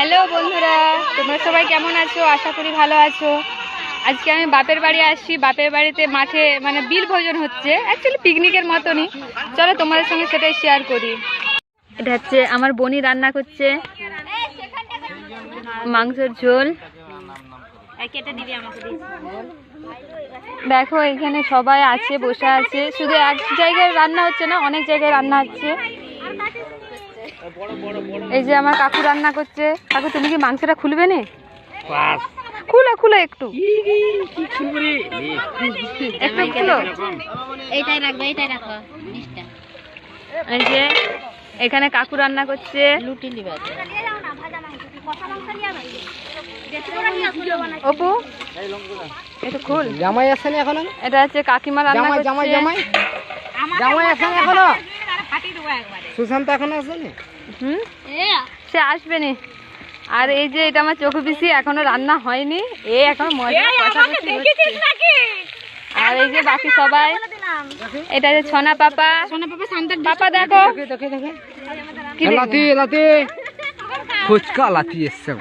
Hello বন্ধুরা, তোমরা সবাই কেমন আছো? আশা করি ভালো আছো। আজকে আমি বাপের বাড়ি আসছি। বাপের বাড়িতে মাঠে মানে বিল ভোজন হচ্ছে, অ্যাকচুয়ালি পিকনিকের মতনই। চলো তোমাদের সঙ্গে সেটাই শেয়ার করি। এটা হচ্ছে আমার বোনই রান্না করছে মাংসের ঝোল। দেখো এখানে সবাই আছে, বসে আছে। শুধু এক জায়গায় রান্না হচ্ছে না, অনেক জায়গায় রান্না হচ্ছে। এই যে আমার কাকু রান্না করছে। কাকু তুমি কি মাংসটা খুলবে না? খুলো খুলো একটু একটু খুলো। এই যে এখানে কাকু রান্না করছে। অপু একটু খুল। জামাই আসেনি এখনো? এটা হচ্ছে কাকিমা রান্না করছে। জামাই আসেনি এখনো? সুশান্ত এখনো আসেনি? সে আসবে নি। আর এই যে এটা আমার চোখে পিসি, এখনো রান্না হয়নি। এখন মজা কষাকষি হচ্ছে। আর এই যে বাকি সবাই, এটা যে ছনা পাপা। পাপা দেখো লাতি ফুচকা লাতি এসছে।